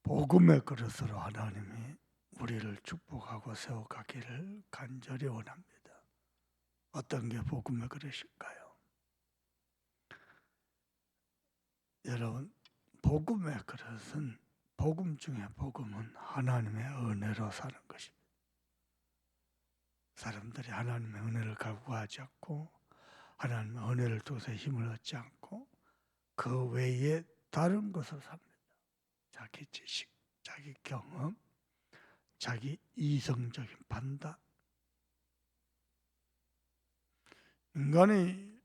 복음의 그릇으로 하나님이 우리를 축복하고 세워가기를 간절히 원합니다. 어떤 게 복음의 그릇일까요? 여러분, 복음의 그릇은, 복음 중에 복음은 하나님의 은혜로 사는 것입니다. 사람들이 하나님의 은혜를 갈구하지 않고 하나님의 은혜를 통해서 힘을 얻지 않고 그 외에 다른 것을 삽니다. 자기 지식, 자기 경험, 자기 이성적인 판단. 인간의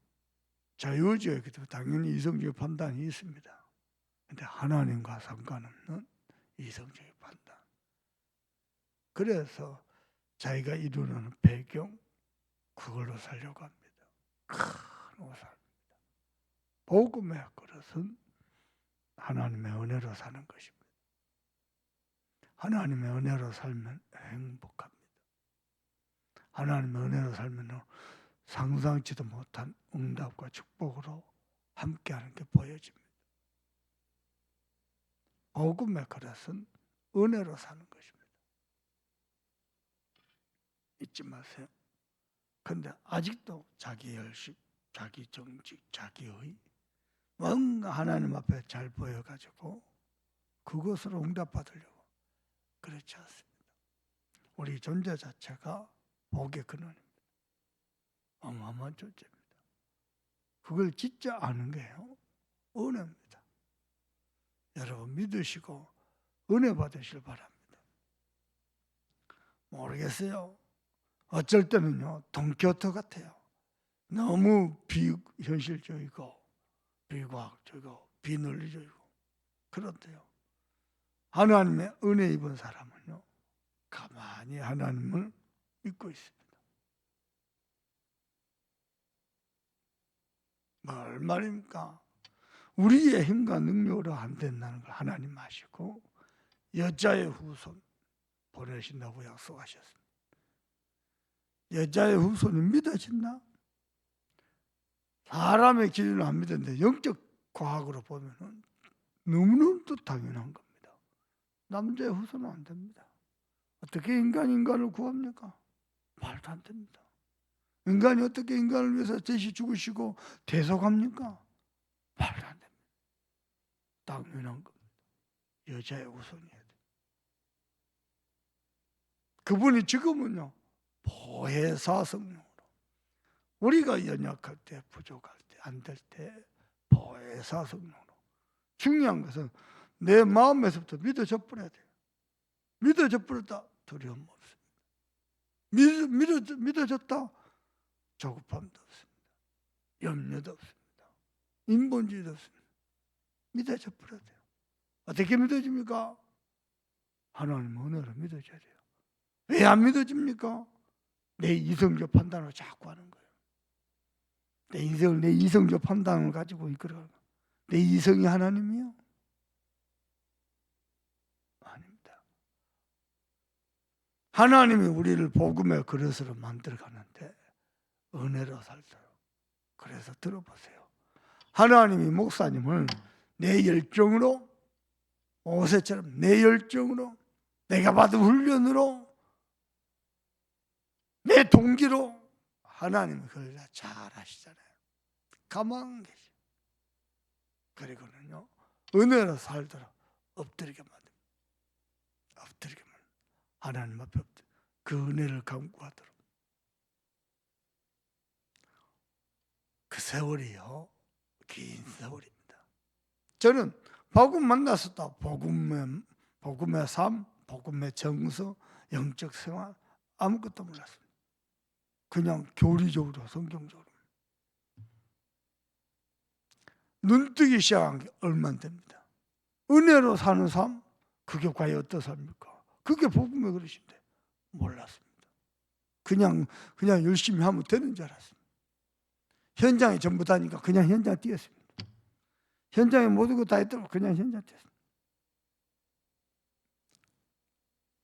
자유의지였기 때문에 당연히 이성적인 판단이 있습니다. 그런데 하나님과 상관없는 이성적인 판단. 그래서 자기가 이루는 배경, 그걸로 살려고 합니다. 큰 오산입니다. 복음의 그릇은 하나님의 은혜로 사는 것입니다. 하나님의 은혜로 살면 행복합니다. 하나님의 은혜로 살면 상상치도 못한 응답과 축복으로 함께하는 게 보여집니다. 복음의 그릇은 은혜로 사는 것입니다. 잊지 마세요. 그런데 아직도 자기 열심, 자기 정직, 자기의 뭔가 하나님 앞에 잘 보여가지고 그것으로 응답받으려고 그렇지 않습니다. 우리 존재 자체가 복의 근원입니다. 어마어마한 존재입니다. 그걸 진짜 아는 게요, 은혜입니다. 여러분 믿으시고 은혜 받으시길 바랍니다. 모르겠어요. 어쩔 때는요, 돈키호테 같아요. 너무 비현실적이고 비과학적이고 비논리적이고. 그런데요, 하나님의 은혜 입은 사람은요, 가만히 하나님을 믿고 있습니다. 뭘 말입니까? 우리의 힘과 능력으로 안 된다는 걸 하나님 아시고 여자의 후손 보내신다고 약속하셨습니다. 여자의 후손이 믿어진다? 사람의 기준을 안 믿었는데 영적 과학으로 보면 너무너무 당연한 겁니다. 남자의 후손은 안 됩니다. 어떻게 인간을 구합니까? 말도 안 됩니다. 인간이 어떻게 인간을 위해서 대신 죽으시고 대속합니까? 말도 안 됩니다. 당연한 겁니다. 여자의 후손이어야 돼요. 그분이 지금은요, 보혜사성령으로, 우리가 연약할 때, 부족할 때, 안 될 때 보혜사성령으로. 중요한 것은 내 마음에서부터 믿어져 버려야 돼요. 믿어져 버렸다, 두려움 없습니다. 믿어졌다, 조급함도 없습니다. 염려도 없습니다. 인본주의도 없습니다. 믿어져 버려야 돼요. 어떻게 믿어집니까? 하나님 은혜로 믿어져야 돼요. 왜 안 믿어집니까? 내 이성적 판단으로 자꾸 하는 거예요. 내 이성적 판단을 가지고 이끌어가는 거예요. 내 이성이 하나님이요? 아닙니다. 하나님이 우리를 복음의 그릇으로 만들어가는데 은혜로 살도록. 그래서 들어보세요. 하나님이 목사님을 내 열정으로, 모세처럼 내 열정으로, 내가 받은 훈련으로, 내 동기로 하나님이 그걸 다 잘 아시잖아요. 가만 계시. 그리고는요, 은혜로 살도록 엎드리게 만듭니다. 엎드리게 만듭니다. 하나님 앞에 엎드려 그 은혜를 간구하도록. 그 세월이요, 긴 세월입니다. 저는 복음 만났었다. 복음의 삶, 복음의 정서, 영적 생활 아무것도 몰랐습니다. 그냥 교리적으로, 성경적으로. 눈뜨기 시작한 게 얼마 안 됩니다. 은혜로 사는 삶, 그게 과연 어떤 삶입니까? 그게 복음의 그릇인데 몰랐습니다. 그냥 열심히 하면 되는 줄 알았습니다. 현장에 전부 다니까 그냥 현장 뛰었습니다. 현장에 모든 거 다 했다고 그냥 현장 뛰었습니다.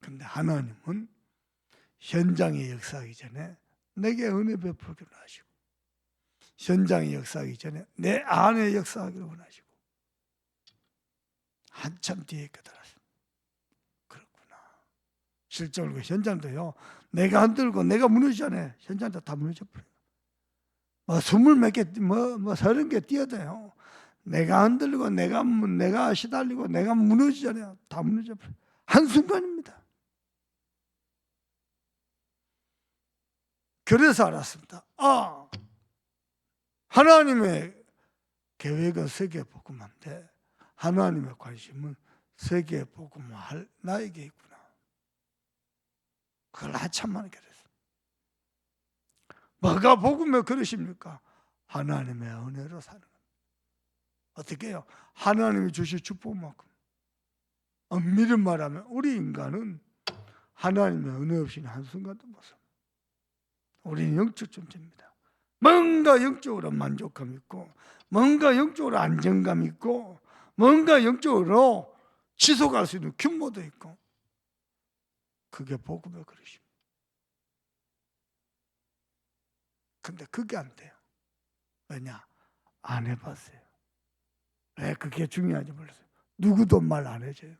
그런데 하나님은 현장에 역사하기 전에 내게 은혜 베풀기를 하시고, 현장에 역사하기 전에 내 안에 역사하기를 원하시고, 한참 뒤에 깨달았습니다. 실적으로 현장도요. 내가 흔들고 내가 무너지잖아요. 현장도 다 무너져 버려요. 뭐 20몇 개, 뭐 30개 뛰어도요. 내가 흔들리고 내가 시달리고 내가 무너지잖아요. 다 무너져 버려요. 한순간입니다. 그래서 알았습니다. 하나님의 계획은 세계 복음화인데 하나님의 관심은 세계 복음화할 나에게 있구나. 그걸 한참 만에 깨달았습니다. 뭐가 복음의 그릇입니까? 하나님의 은혜로 사는 겁니다. 어떻게 해요? 하나님이 주신 축복만큼. 엄밀히 말하면 우리 인간은 하나님의 은혜 없이는 한순간도 못 삽니다. 우리는 영적 존재입니다. 뭔가 영적으로 만족감 있고 뭔가 영적으로 안정감 있고 뭔가 영적으로 지속할 수 있는 규모도 있고 그게 복음의 그릇입니다. 근데 그게 안 돼요. 왜냐? 안 해봤어요. 왜 그게 중요한지 몰랐어요. 누구도 말 안 해줘요.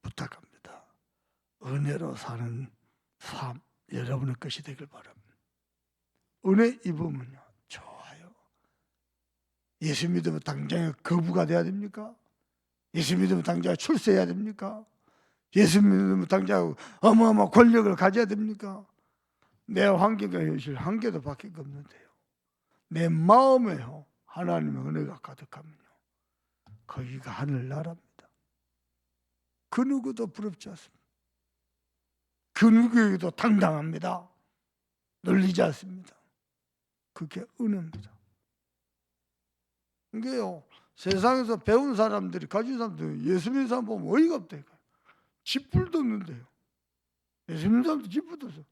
부탁합니다. 은혜로 사는 삶 여러분의 것이 되길 바랍니다. 은혜 입으면요 좋아요. 예수 믿으면 당장에 거부가 돼야 됩니까? 예수 믿으면 당장에 출세해야 됩니까? 예수 믿으면 당장 어마어마한 권력을 가져야 됩니까? 내 환경과 현실 한 개도 바뀔 게 없는데요. 내 마음에요 하나님의 은혜가 가득하면요 거기가 하늘나라입니다. 그 누구도 부럽지 않습니다. 그 누구에게도 당당합니다. 놀리지 않습니다. 그게 은혜입니다. 이게요 세상에서 배운 사람들이 가진 사람들 예수 믿는 사람 보면 어이가 없다니까요. 쥐뿔도 없는데요. 예수 믿는 사람도 쥐뿔도 없어요.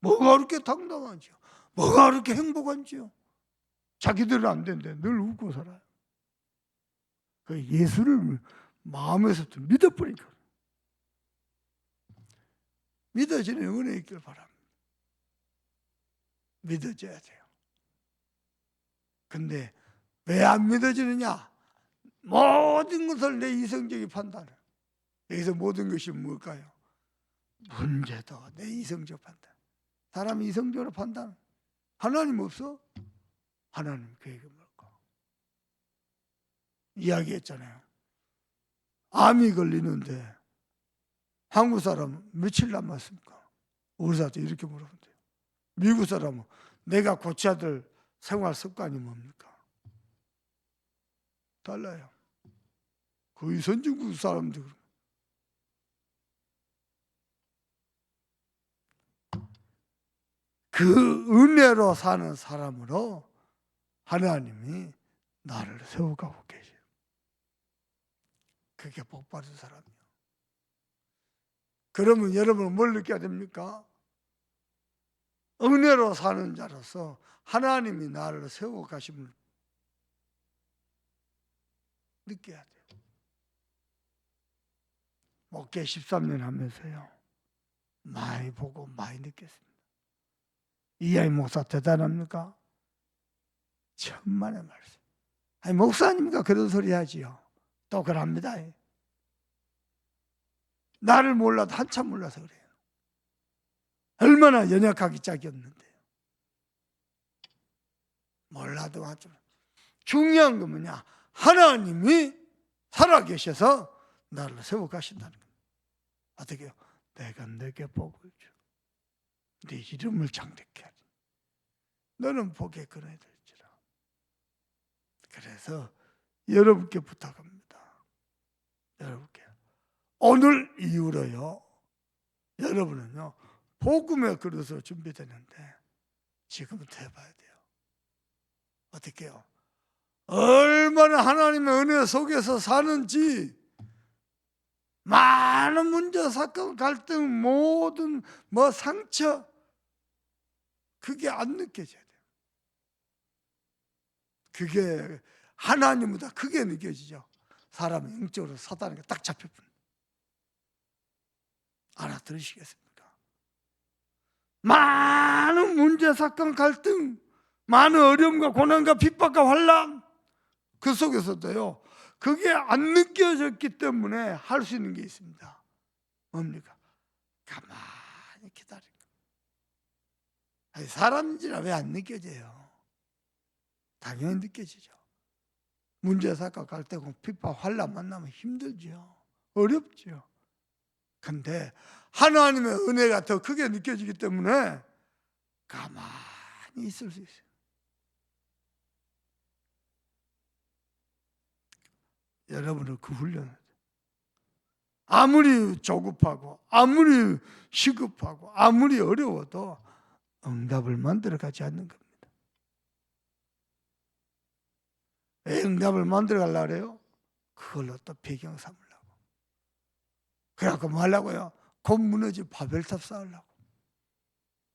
뭐가 그렇게 당당한지요? 뭐가 그렇게 행복한지요? 자기들은 안 되는데 늘 웃고 살아요. 그 예수를 마음에서 믿어버리니까. 믿어지는 은혜 있길 바랍니다. 믿어져야 돼요. 근데 왜 안 믿어지느냐? 모든 것을 내 이성적인 판단을. 여기서 모든 것이 뭘까요? 문제도 내 이성적 판단. 사람이 이성적으로 판단. 하나님 없어? 하나님 계획이 뭘까? 이야기했잖아요. 암이 걸리는데 한국 사람은 며칠 남았습니까? 우리 사람도 이렇게 물어보면 돼요. 미국 사람은 내가 고쳐야 될 생활 습관이 뭡니까? 달라요. 거의 선진국 사람들. 그 은혜로 사는 사람으로 하나님이 나를 세워가고 계셔요. 그게 복 받은 사람이에요. 그러면 여러분은 뭘 느껴야 됩니까? 은혜로 사는 자로서 하나님이 나를 세워 가심을 느껴야 돼요. 목회 13년 하면서요 많이 보고 많이 느꼈습니다. 이하이 목사 대단합니까? 천만의 말씀. 아니 목사님이니까 그런 소리 하지요. 또 그럽니다. 나를 몰라도 한참 몰라서 그래요. 얼마나 연약하기 짝이었는데요. 몰라도 한참. 중요한 건 뭐냐? 하나님이 살아계셔서 나를 세워 가신다는 겁니다. 어떻게 해요? 내가 내게 복을 주. 네 이름을 창대케 하리. 너는 복의 근원이 될지라. 그래서 여러분께 부탁합니다. 여러분께 오늘 이후로요. 여러분은요. 복음의 그릇으로 준비되는데 지금부터 해봐야 돼요. 어떻게 해요? 얼마나 하나님의 은혜 속에서 사는지 많은 문제, 사건, 갈등, 모든 상처 그게 안 느껴져야 돼요. 그게 하나님보다 크게 느껴지죠. 사람이 영적으로 사단에게 딱 잡혀버립니다. 알아들으시겠습니까? 많은 문제, 사건, 갈등, 많은 어려움과 고난과 핍박과 환난 그 속에서도요 그게 안 느껴졌기 때문에 할 수 있는 게 있습니다. 뭡니까? 가만히 기다리는 거. 사람인지라 왜 안 느껴져요? 당연히 느껴지죠. 문제 사건 갈대고 핍박 환난 만나면 힘들죠. 어렵죠. 근데 하나님의 은혜가 더 크게 느껴지기 때문에 가만히 있을 수 있어요. 여러분은 그 훈련을 아무리 조급하고 아무리 시급하고 아무리 어려워도 응답을 만들어 가지 않는 겁니다. 왜 응답을 만들어 가려고 그래요? 그걸로 또 배경 삼으려고. 그래갖고 뭐 하려고요? 곧 무너질 바벨탑 쌓으려고.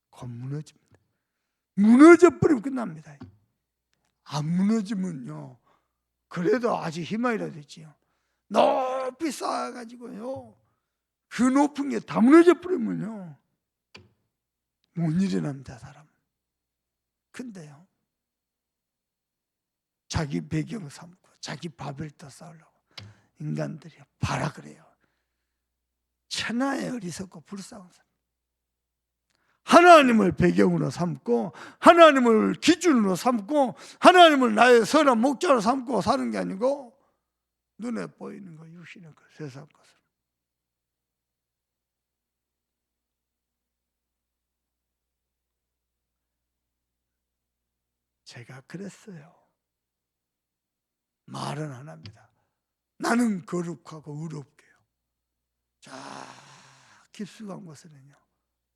곧 무너집니다. 무너져 버리면 끝납니다. 안 무너지면요, 그래도 아직 희망이라도 있지요. 높이 쌓아가지고요, 그 높은 게 다 무너져 버리면요 못 일어납니다, 사람. 근데요, 자기 배경 삼고 자기 바벨탑 쌓으려고 인간들이 봐라 그래요. 천하의 어리석고 불쌍한 사람. 하나님을 배경으로 삼고 하나님을 기준으로 삼고 하나님을 나의 선한 목자로 삼고 사는 게 아니고 눈에 보이는 거, 육신의 것, 세상 것을. 제가 그랬어요. 말은 안 합니다. 나는 거룩하고 의롭게요. 자, 깊숙한 곳에는요,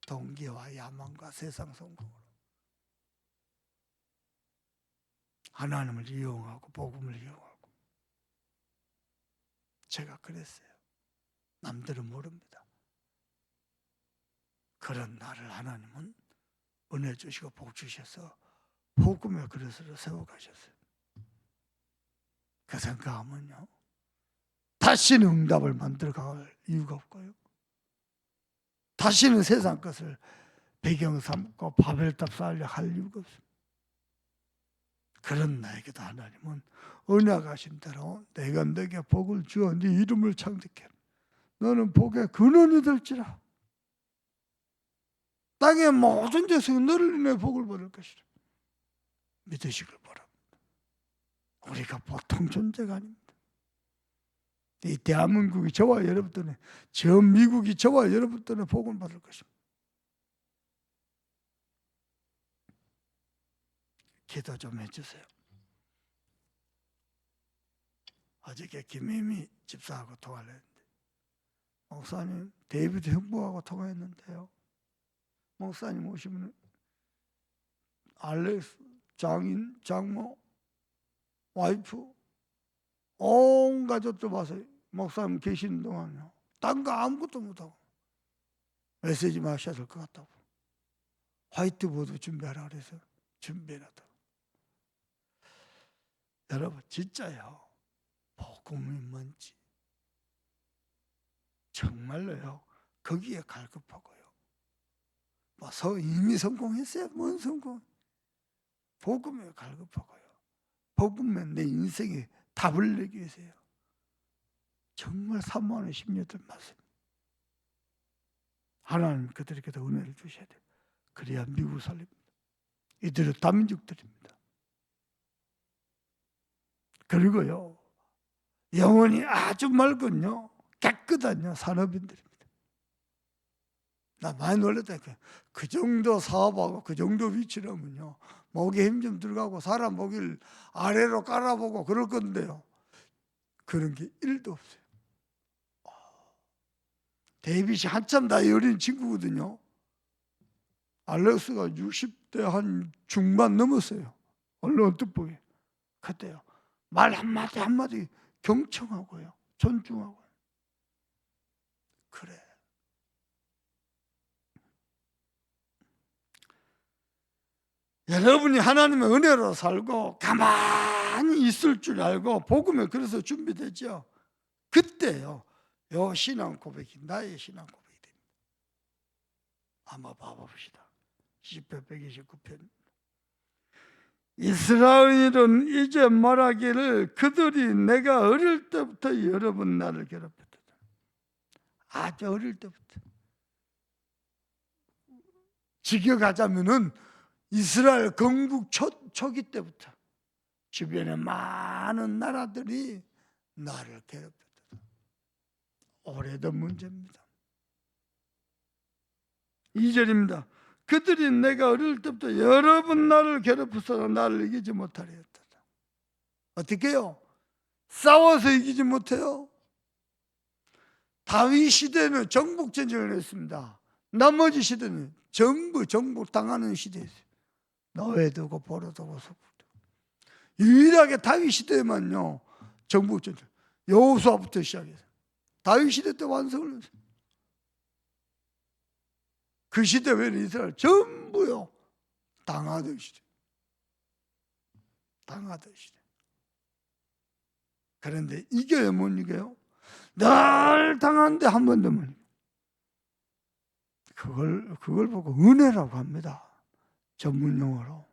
동기와 야망과 세상 성공으로 하나님을 이용하고 복음을 이용하고. 제가 그랬어요. 남들은 모릅니다. 그런 나를 하나님은 은혜 주시고 복 주셔서 복음의 그릇으로 세워가셨어요. 그 생각하면요, 다시는 응답을 만들어갈 이유가 없고요, 다시는 세상 것을 배경 삼고 바벨탑 쌓으려 할 이유가 없습니다. 그런 나에게도 하나님은 은혜하신 대로 내가 너에게 복을 주어 네 이름을 창득해 너는 복의 근원이 될지라. 땅의 모든 데서 너를 인해 복을 받을 것이라. 믿으시길 바랍니다. 우리가 보통 존재가 아닙니다. 이 대한민국이 저와 여러분 때문에, 저 미국이 저와 여러분 때문에 복을 받을 것입니다. 기도 좀 해주세요. 어저께 김혜미 집사하고 통화를 했는데, 목사님, 데이비드 형부하고 통화했는데요, 목사님 오시면 알렉스, 장인, 장모, 와이프 온 가족들 봐서 목사님 계시는 동안요, 딴 거 아무것도 못하고 메시지 마셔야 될 것 같다고, 화이트보드 준비하라 그래서 준비해놨다고. 여러분, 진짜요, 복음이 뭔지 정말로요, 거기에 갈급하고요. 뭐 이미 성공했어요? 뭔 성공? 복음에 갈급하고요. 복음에 내 인생에 답을 내기 위해서요. 정말 사모하는 심리들 많습니다. 하나님 그들에게도 은혜를 주셔야 돼요. 그래야 미국을 살립니다. 이들은 다민족들입니다. 그리고요, 영혼이 아주 맑은요, 깨끗한요, 산업인들입니다. 나 많이 놀랐다. 그 정도 사업하고 그 정도 위치라면요, 목에 힘 좀 들어가고 사람 목을 아래로 깔아보고 그럴 건데요, 그런 게 1도 없어요. 데이빗이 한참 나이 어린 친구거든요. 알렉스가 60대 한 중반 넘었어요. 얼른 뜻보기. 그때요, 말 한마디 한마디 경청하고요, 존중하고요. 그래. 여러분이 하나님의 은혜로 살고 가만히 있을 줄 알고 복음에 그래서 준비되죠. 그때요, 요 신앙 고백이 나의 신앙 고백이 됩니다. 한번 봐봅시다. 10편 129편. 이스라엘은 이제 말하기를 그들이 내가 어릴 때부터 여러 번 나를 괴롭혔다. 아주 어릴 때부터. 직역하자면은 이스라엘 건국 초기 때부터 주변에 많은 나라들이 나를 괴롭혔다. 오래된 문제입니다. 2절입니다. 그들이 내가 어릴 때부터 여러 번 나를 괴롭혀서 나를 이기지 못하려 했다. 어떻게 해요? 싸워서 이기지 못해요. 다윗 시대는 정복전쟁을 했습니다. 나머지 시대는 전부 정복당하는 시대였어요. 노예되고 포로되고 속국되고. 유일하게 다윗 시대에만요 정복전쟁, 여호수아부터 시작해서 다윗 시대 때 완성을 했어요. 그 시대 외에는 이스라엘 전부요 당하던 시대. 당하던 시대. 그런데 이겨요 못 이겨요? 늘 당하는데 한 번도 못 이겨요. 그걸 보고 은혜라고 합니다. 전문 용어로.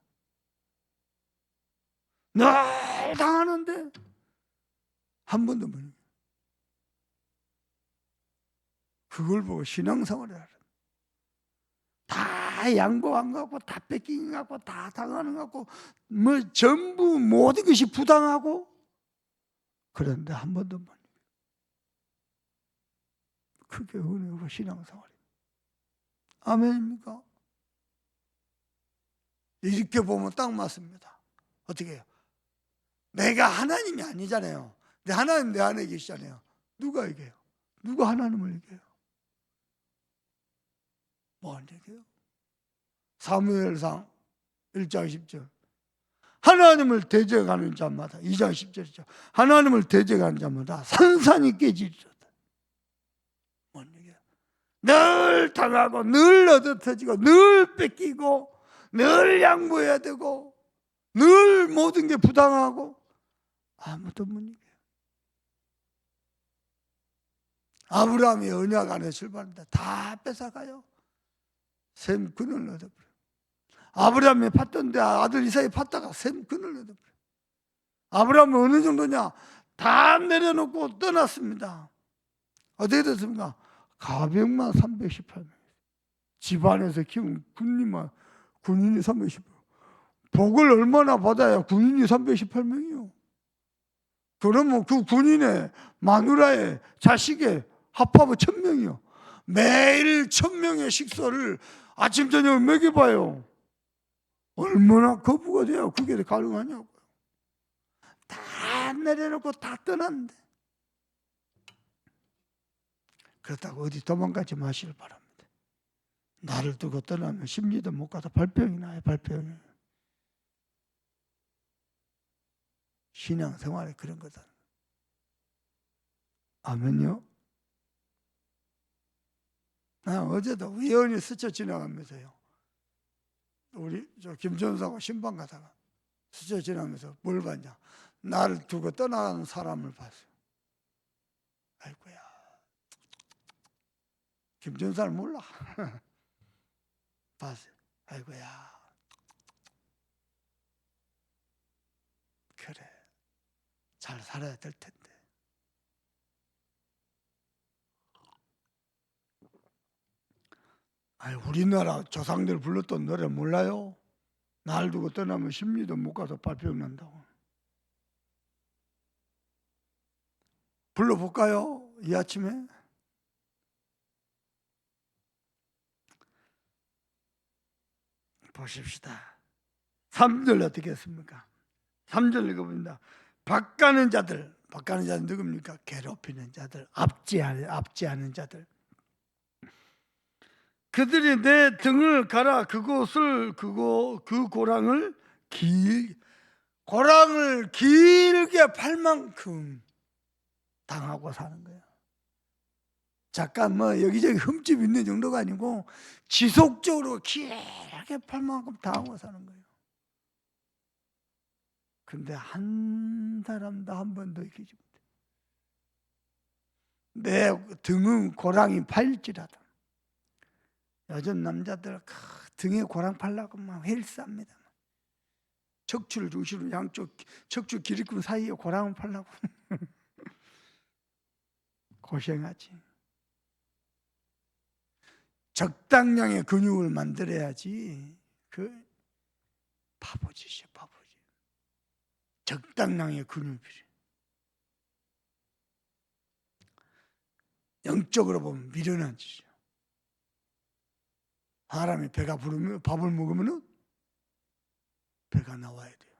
늘 당하는데 한 번도 못 이겨요. 그걸 보고 신앙생활을 하라. 다 양보한 것 같고 다 뺏긴 것 같고 다 당하는 것 같고 뭐 전부 모든 것이 부당하고 그런데 한 번도 못 이겨요. 그게 은혜고 신앙생활입니다. 아멘입니까? 이렇게 보면 딱 맞습니다. 어떻게 해요? 내가 하나님이 아니잖아요. 근데 하나님 내 안에 계시잖아요. 누가 이겨요? 누가 하나님을 이겨요? 뭐 안 이겨요? 사무엘상 1장 10절 하나님을 대적하는 자마다 2장 10절이죠. 하나님을 대적하는 자마다 산산이 깨지리로다. 못 이겨요. 늘 당하고 늘 얻어터지고 늘 뺏기고 늘 양보해야 되고 늘 모든 게 부당하고 아무도 못 이겨요. 아브라함이 언약 안에 출발합니다. 다 뺏어가요. 셈 근을 얻어버려요. 아브라함이 팠던데 아들 이삭이 팠다가 셈 근을 얻어버려요. 아브라함은 어느 정도냐? 다 내려놓고 떠났습니다. 어떻게 됐습니까? 가병만 318명. 집안에서 키운 군인이 318명. 복을 얼마나 받아야 군인이 318명이요? 그러면 그 군인의 마누라의 자식의 합하면 1000명이요. 매일 1000명의 식사를 아침 저녁을 먹여봐요. 얼마나 거부가 돼야 그게 가능하냐고요. 다 내려놓고 다 떠났는데 그렇다고 어디 도망가지 마시길 바랍니다. 나를 두고 떠나면 심리도 못 가서 발병이 나요. 발병이. 신앙생활에 그런 거다. 아멘요. 어제도 우연히 스쳐 지나가면서요. 우리 김전사하고 신방 가다가 스쳐 지나면서 뭘 봤냐? 나를 두고 떠나는 사람을 봤어요. 아이고야. 김전사를 몰라. 봤어요. 아이고야. 그래. 잘 살아야 될 텐데. 아니, 우리나라 조상들 불렀던 노래 몰라요? 날 두고 떠나면 심리도 못 가서 발병 난다고. 불러볼까요? 이 아침에? 보십시다. 3절 어떻게 했습니까? 3절 읽어봅니다. 박가는 자들 누굽니까? 괴롭히는 자들, 압제하는 자들. 그들이 내 등을 갈아 그 고랑을 길게 팔 만큼 당하고 사는 거예요. 잠깐 여기저기 흠집 있는 정도가 아니고 지속적으로 길게 팔 만큼 당하고 사는 거예요. 근데 한 사람도 한 번도 이기지 못해. 내 등은 고랑이 팔지라도. 요즘 남자들 등에 고랑 팔려고 막 헬스합니다. 척추를 중심으로 양쪽 척추 기립근 사이에 고랑을 팔라고. 고생하지. 적당량의 근육을 만들어야지. 그 바보짓이야, 바보짓. 적당량의 근육이 필요해. 영적으로 보면 미련한 짓이야. 사람이 배가 부르면 밥을 먹으면 배가 나와야 돼요.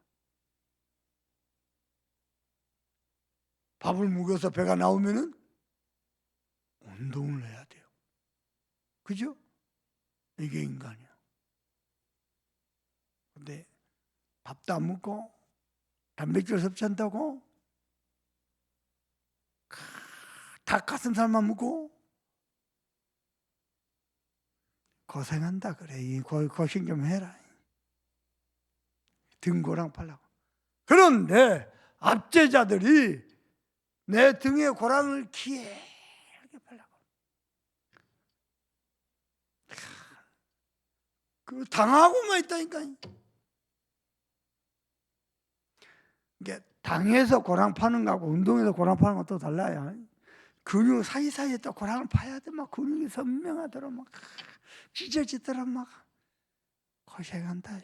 밥을 먹여서 배가 나오면 운동을 해야 돼요. 그죠? 이게 인간이야. 근데 밥도 안 먹고 단백질 섭취한다고 닭가슴살만 먹고 고생한다 그래. 고생 좀 해라. 등고랑 팔라고. 그런데 압제자들이 내 등에 고랑을 길게 팔라고. 그 당하고만 있다니까. 이게 당에서 고랑 파는 거하고 운동에서 고랑 파는 것도 달라요. 근육 사이사이에 또 고랑을 파야 돼. 막 근육이 선명하더라. 막 찢어지더라. 막 고생한다.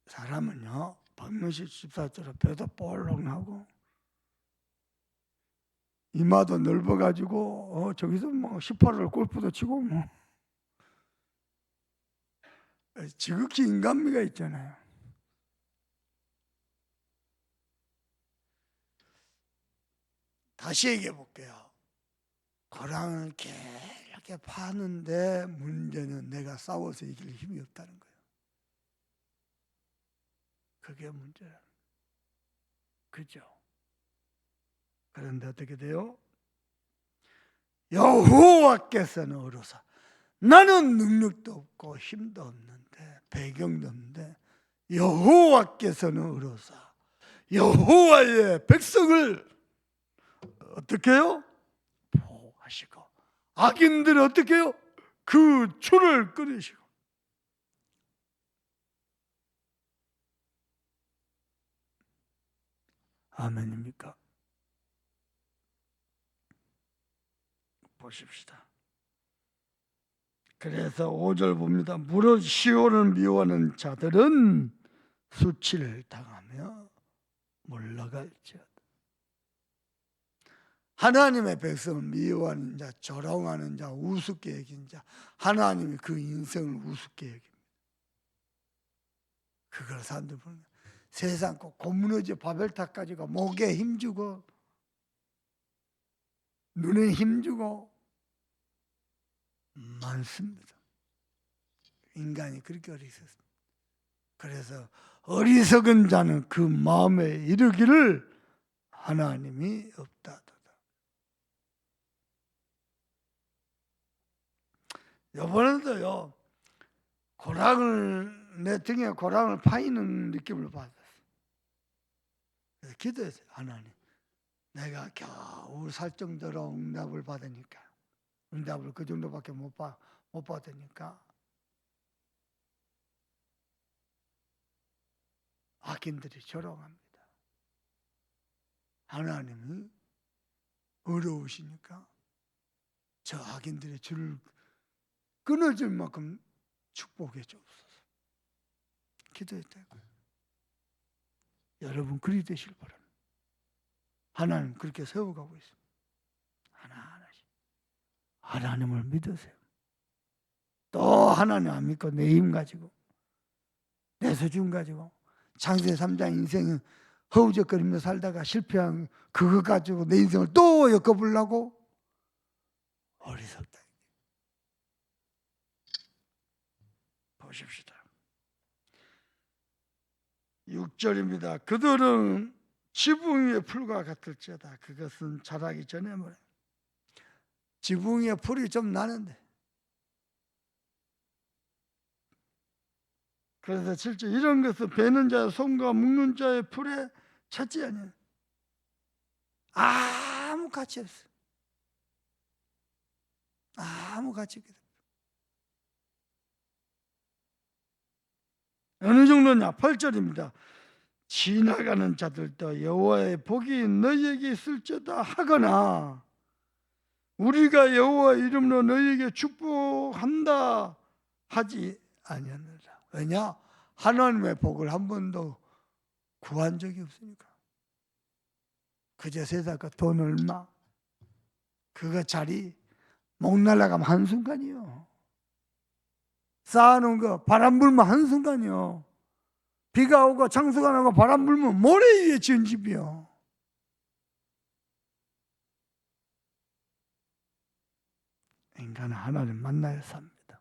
사람은요, 박명식 집사처럼 배도 볼록하고 이마도 넓어가지고 저기서 뭐 18홀 골프도 치고 뭐 지극히 인간미가 있잖아요. 다시 얘기해 볼게요. 고랑을 길게 파는데 문제는 내가 싸워서 이길 힘이 없다는 거예요. 그게 문제라. 그죠? 그런데 어떻게 돼요? 여호와께서는 어로사 나는 능력도 없고 힘도 없는데 배경도 없는데 여호와께서는 어로사 여호와의 백성을 어떻게 해요? 보호하시고 악인들은 어떻게 해요? 그 줄을 끊으시고. 아멘입니까? 보십시다. 그래서 5절 봅니다. 무릇 시온을 미워하는 자들은 수치를 당하며 물러갈지어다. 하나님의 백성을 미워하는 자, 조롱하는 자, 우습게 여긴 자, 하나님이 그 인생을 우습게 여깁니다. 그걸 사람들 보면 세상 꼭 고무너지 바벨탑까지가 목에 힘주고 눈에 힘주고 많습니다. 인간이 그렇게 어리석습니다. 그래서 어리석은 자는 그 마음에 이르기를 하나님이 없다도다. 이번에도요, 내 등에 고랑을 파이는 느낌을 받았어요. 그래서 기도했어요. 하나님, 내가 겨우 살 정도로 응답을 받으니까, 응답을 그 정도밖에 못 받으니까 악인들이 조롱합니다. 하나님이 어려우시니까 저 악인들의 줄을 끊어질 만큼 축복해 주옵소서. 기도했다고요. 여러분 그리 되실 바랍니다. 하나님 그렇게 세워가고 있습니다. 하나하나씩 하나님을 믿으세요. 또 하나님 안 믿고 내 힘 가지고 내 수준 가지고 창세 3장 인생은 허우적거리며 살다가 실패한 그거 가지고 내 인생을 또 엮어보려고 어리석다. 보십시다. 6절입니다. 그들은 지붕 위의 풀과 같을지어다. 그것은 자라기 전에 뭐래? 지붕 위에 풀이 좀 나는데. 그래서 실제 이런 것은 베는 자의 손과 묶는 자의 풀에 찾지 아니에요. 아무 가치 없어. 아무 가치 없게 됩니다. 어느 정도냐? 8절입니다. 지나가는 자들도 여호와의 복이 너희에게 있을지어다 하거나 우리가 여호와 이름으로 너희에게 축복한다 하지 아니하느라. 왜냐? 하나님의 복을 한 번도 구한 적이 없으니까. 그저 세상과 돈 얼마 그거 자리 목 날아가면 한순간이요. 쌓아놓은 거 바람 불면 한순간이요. 비가 오고 창수가 나고 바람 불면 모래 위에 지은 집이요. 인간은 하나님 만나야 삽니다.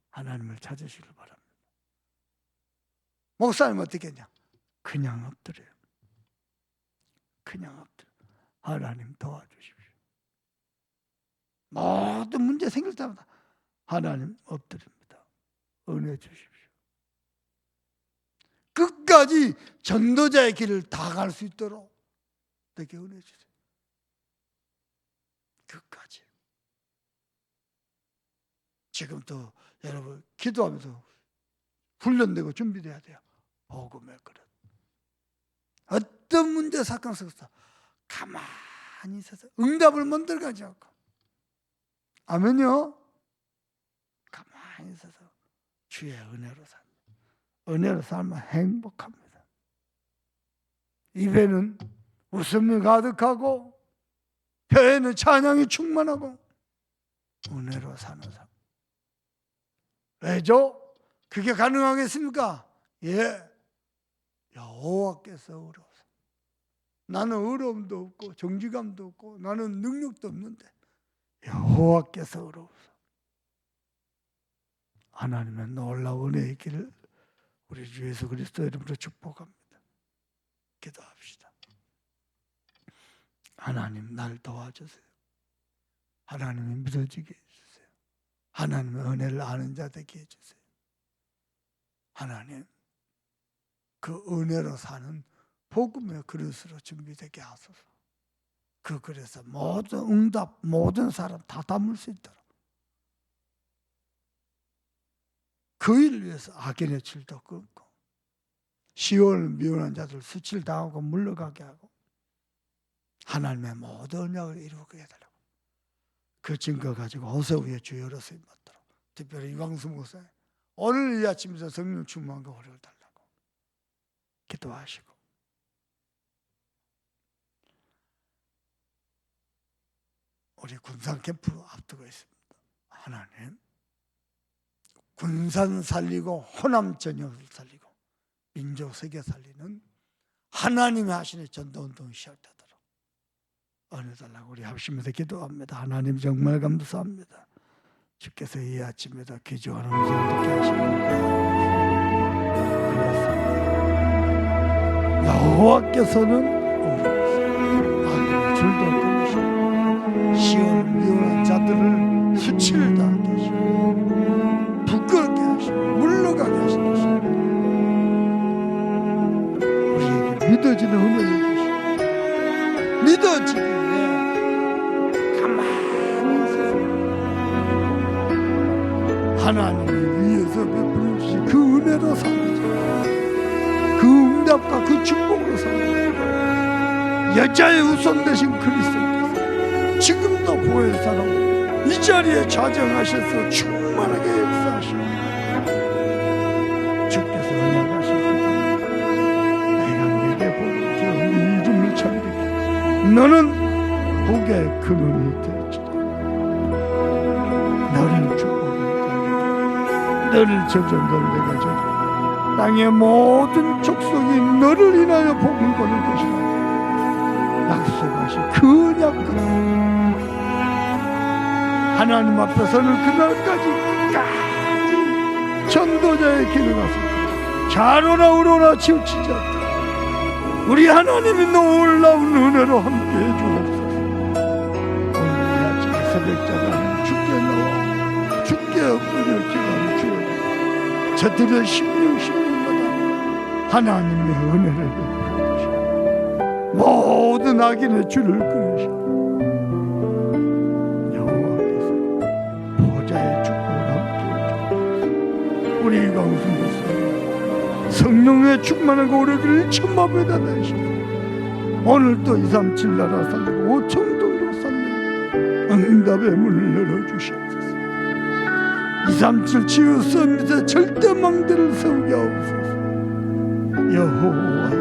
하나님을 찾으시길 바랍니다. 목사님 어떻게 했냐? 그냥 엎드려요. 그냥 엎드려. 하나님 도와주십시오. 모든 문제 생길 때마다 하나님 엎드립니다. 은혜 주십시오. 끝까지 전도자의 길을 다 갈 수 있도록 되게 은혜 주세요. 끝까지. 지금도 여러분 기도하면서 훈련되고 준비돼야 돼요. 복음의 그릇. 어떤 문제 사건 속에서 가만히 있어서 응답을 만들어가지 않고, 아멘요. 가만히 있어서 주의 은혜로 삽니다. 은혜로 살면 행복합니다. 입에는 웃음이 가득하고 혀에는 찬양이 충만하고 은혜로 사는 삶. 왜죠? 그게 가능하겠습니까? 예, 여호와께서 의로워서. 나는 의로움도 없고 정직함도 없고 나는 능력도 없는데 여호와께서 의로워서. 하나님의 놀라운 은혜의 길을 우리 주 예수 그리스도 이름으로 축복합니다. 기도합시다. 하나님 날 도와주세요. 하나님이 믿어지게 해주세요. 하나님의 은혜를 아는 자 되게 해주세요. 하나님 그 은혜로 사는 복음의 그릇으로 준비되게 하소서. 그 그릇에 모든 응답, 모든 사람 다 담을 수 있도록 그 일을 위해서 악인의 질도 끊고 시온을 미워하는 자들 수치당하고 물러가게 하고 하나님의 모든 언약을 이루게 해달라고. 그 증거 가지고 호세우의 주여로 쓰임 받도록 특별히 이광수 목사님 오늘 이 아침에서 성령 충만과 호력을 달라고 기도하시고, 우리 군산 캠프 앞두고 있습니다. 하나님 군산 살리고 호남 전역을 살리고 민족 세계 살리는 하나님이 하시는 전도운동이 시작되도록 은혜 달라고 우리 합심해서 기도합니다. 하나님 정말 감사합니다. 주께서 이 아침에도 기도하는 음성을 듣게 하십니다. 그렇습니다. 여호와께서는 악인의 줄도 끊으시고 시온을 미워하는 자들을 수치를 당하게 하시고 부끄럽게 하시고 물러가게 하시는 것입니다. 우리에게 믿어지는 은혜를 주시고 믿어지기에 가만히 있어서 하나님이 위에서 베풀어 주신 그 은혜로 사는 자, 그 응답과 그 축복으로 사는 자, 여자의 우선 되신 그리스도께서 지금도 보혜사로 이 자리에 좌정하셔서 충만하게 역사하시고 주께서 은혜하실 때 내가 내게 복을 주어 네 이름을 찬양하게 너는 복의 근원이 되었지라. 너를 축복하겠다. 너를 저전들 내가 저전 땅의 모든 족속이 너를 인하여 복을 거둘 것이다. 약속하신 그 약속 하나님 앞에서는 그날까지 끝까지 전도자의 길을 갔습니다. 좌로나 우로나 치우치지 않다. 우리 하나님이 놀라운 은혜로 함께해 주옵소서. 오늘 이 아침에 새벽자가 주께 나와 주께 엎드려 기도하는 주여, 저들의 심령마다 하나님의 은혜를 베풀어 주시고 모든 악인의 줄을 끊으시고 이강순 목사님 성령의 충만하고 오래기를 천만배다 되시고 오늘도 237 나라 살리고 5천 동도 살리고 응답의 문을 열어주시옵소서. 237 지어서 밑에 절대망대를 세우게 하옵소서. 여호와